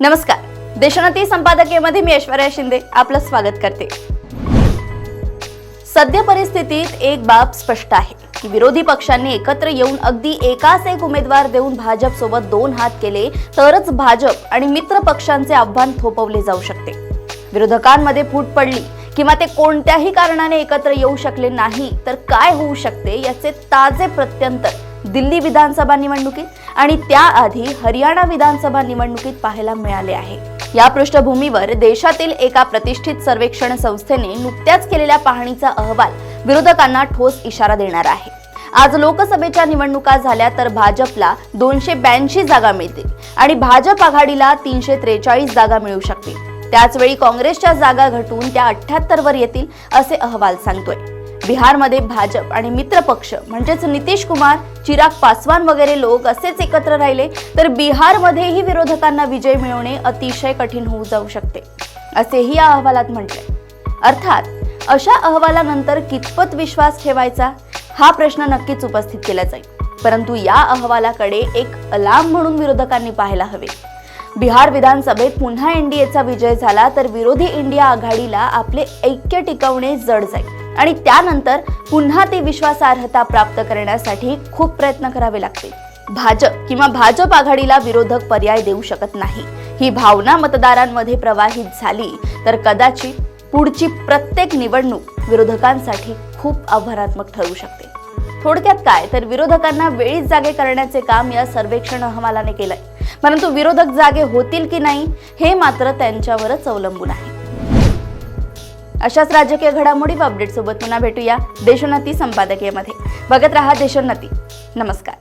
नमस्कार. देशोन्नती संपादकीयमध्ये मी ऐश्वर्या शिंदे आपलं स्वागत करते. सध्या परिस्थितीत एक बाब स्पष्ट आहे की विरोधी पक्षांनी एकत्र येऊन अगदी एकाच एक उमेदवार देऊन भाजप सोबत दोन हात केले तरच भाजप आणि मित्र पक्षांचे आव्हान थोपवले जाऊ शकते. विरोधकांमध्ये फूट पडली किंवा ते कोणत्याही कारणाने एकत्र येऊ शकले नाही तर काय होऊ शकते याचे ताजे प्रत्यंतर दिल्ली विधानसभा निवडणुकीत आणि त्याआधी हरियाणा विधानसभा निवडणुकीत पाहायला मिळाले आहे. या पृष्ठभूमीवर देशातील एका प्रतिष्ठित सर्वेक्षण संस्थेने नुकत्याच केलेल्या पाहणीचा अहवाल विरोधकांना ठोस इशारा देणारा आहे. आज लोकसभेच्या निवडणुका झाल्या तर भाजपला 282 जागा मिळतील आणि भाजप आघाडीला 343 जागा मिळू शकतील. त्याचवेळी काँग्रेसच्या जागा घटून त्या 78 वर येतील असे अहवाल सांगतोय. बिहारमध्ये भाजप आणि मित्र पक्ष म्हणजेच नितीश कुमार, चिराग पासवान वगैरे लोक असेच एकत्र राहिले तर बिहारमध्येही विरोधकांना विजय मिळवणे अतिशय कठीण होऊ जाऊ शकते असेही या अहवालात म्हटले. अर्थात अशा अहवालानंतर कितपत विश्वास ठेवायचा हा प्रश्न नक्कीच उपस्थित केला जाईल. परंतु या अहवालाकडे एक अलार्म म्हणून विरोधकांनी पाहायला हवे. बिहार विधानसभेत पुन्हा एनडीएचा विजय झाला तर विरोधी इंडिया आघाडीला आपले ऐक्य टिकवणे जड जाईल आणि त्यानंतर पुन्हा ती विश्वासार्हता प्राप्त करण्यासाठी खूप प्रयत्न करावे लागतील. भाजप किंवा भाजप आघाडीला विरोधक पर्याय देऊ शकत नाही ही भावना मतदारांमध्ये प्रवाहित झाली तर कदाचित पुढची प्रत्येक निवडणूक विरोधकांसाठी खूप आव्हानात्मक ठरू शकते. थोडक्यात काय तर विरोधकांना वेळीच जागे करण्याचे काम या सर्वेक्षण अहवालाने केलंय. परंतु विरोधक जागे होतील की नाही हे मात्र त्यांच्यावरच अवलंबून आहे. अशाच राजकीय घडामोडी व अपडेट सोबत पुन्हा भेटूया देशोन्नती संपादकीयमध्ये. बघत रहा देशोन्नती. नमस्कार.